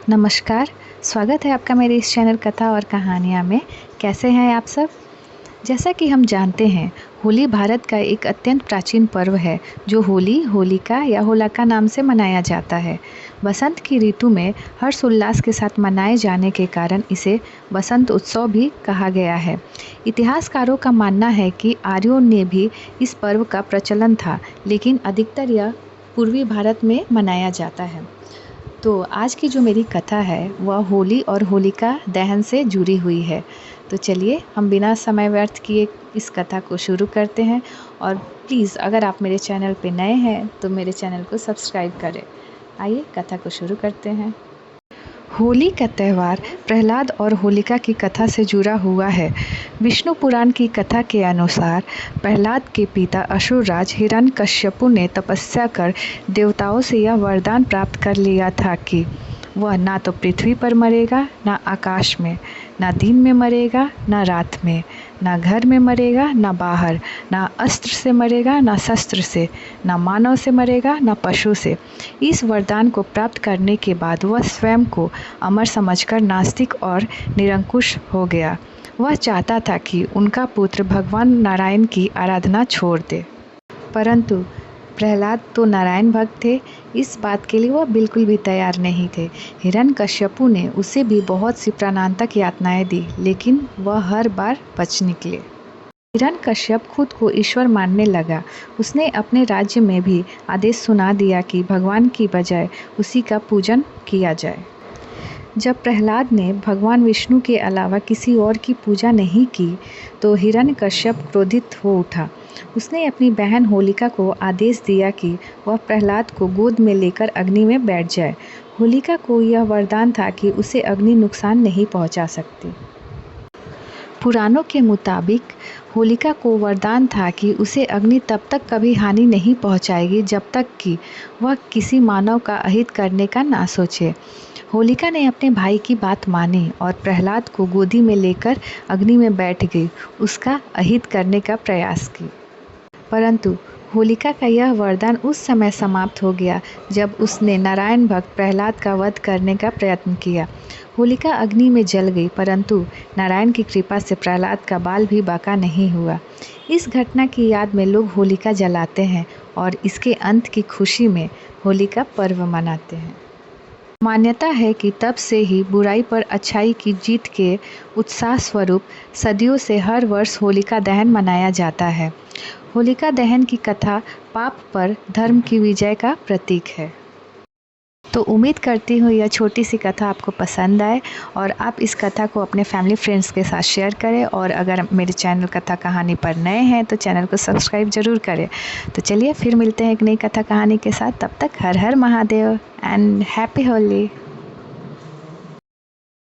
नमस्कार, स्वागत है आपका मेरे इस चैनल कथा और कहानियाँ में। कैसे हैं आप सब? जैसा कि हम जानते हैं, होली भारत का एक अत्यंत प्राचीन पर्व है जो होली, होलिका या होलिका नाम से मनाया जाता है। बसंत की ऋतु में हर्षोल्लास के साथ मनाए जाने के कारण इसे बसंत उत्सव भी कहा गया है। इतिहासकारों का मानना है कि आर्यों ने भी इस पर्व का प्रचलन था, लेकिन अधिकतर यह पूर्वी भारत में मनाया जाता है। तो आज की जो मेरी कथा है वह होली और होलिका दहन से जुड़ी हुई है। तो चलिए हम बिना समय व्यर्थ किए इस कथा को शुरू करते हैं। और प्लीज़ अगर आप मेरे चैनल पे नए हैं तो मेरे चैनल को सब्सक्राइब करें। आइए कथा को शुरू करते हैं। होली का त्यौहार प्रहलाद और होलिका की कथा से जुड़ा हुआ है। विष्णु पुराण की कथा के अनुसार प्रहलाद के पिता असुरराज हिरण्यकश्यपु ने तपस्या कर देवताओं से यह वरदान प्राप्त कर लिया था कि वह ना तो पृथ्वी पर मरेगा, ना आकाश में, ना दिन में मरेगा, ना रात में, ना घर में मरेगा, ना बाहर, ना अस्त्र से मरेगा, ना शस्त्र से, ना मानव से मरेगा, ना पशु से। इस वरदान को प्राप्त करने के बाद वह स्वयं को अमर समझकर नास्तिक और निरंकुश हो गया। वह चाहता था कि उनका पुत्र भगवान नारायण की आराधना छोड़ दे, परंतु प्रहलाद तो नारायण भक्त थे, इस बात के लिए वह बिल्कुल भी तैयार नहीं थे। हिरण्यकश्यपु ने उसे भी बहुत सी प्राणांतक यातनाएं दी, लेकिन वह हर बार बच निकले। हिरण्यकश्यप खुद को ईश्वर मानने लगा। उसने अपने राज्य में भी आदेश सुना दिया कि भगवान की बजाय उसी का पूजन किया जाए। जब प्रहलाद ने भगवान विष्णु के अलावा किसी और की पूजा नहीं की तो हिरण्यकश्यप क्रोधित हो उठा। उसने अपनी बहन होलिका को आदेश दिया कि वह प्रहलाद को गोद में लेकर अग्नि में बैठ जाए। होलिका को यह वरदान था कि उसे अग्नि नुकसान नहीं पहुंचा सकती। पुराणों के मुताबिक होलिका को वरदान था कि उसे अग्नि तब तक कभी हानि नहीं पहुंचाएगी जब तक कि वह किसी मानव का अहित करने का ना सोचे। होलिका ने अपने भाई की बात मानी और प्रहलाद को गोदी में लेकर अग्नि में बैठ गई, उसका अहित करने का प्रयास की। परंतु होलिका का यह वरदान उस समय समाप्त हो गया जब उसने नारायण भक्त प्रहलाद का वध करने का प्रयत्न किया। होलिका अग्नि में जल गई, परंतु नारायण की कृपा से प्रहलाद का बाल भी बाका नहीं हुआ। इस घटना की याद में लोग होलिका जलाते हैं और इसके अंत की खुशी में होलिका पर्व मनाते हैं। मान्यता है कि तब से ही बुराई पर अच्छाई की जीत के उत्साह स्वरूप सदियों से हर वर्ष होलिका दहन मनाया जाता है। होलिका दहन की कथा पाप पर धर्म की विजय का प्रतीक है। तो उम्मीद करती हूँ यह छोटी सी कथा आपको पसंद आए और आप इस कथा को अपने फैमिली फ्रेंड्स के साथ शेयर करें। और अगर मेरे चैनल कथा कहानी पर नए हैं तो चैनल को सब्सक्राइब ज़रूर करें। तो चलिए फिर मिलते हैं एक नई कथा कहानी के साथ। तब तक हर हर महादेव एंड हैप्पी होली।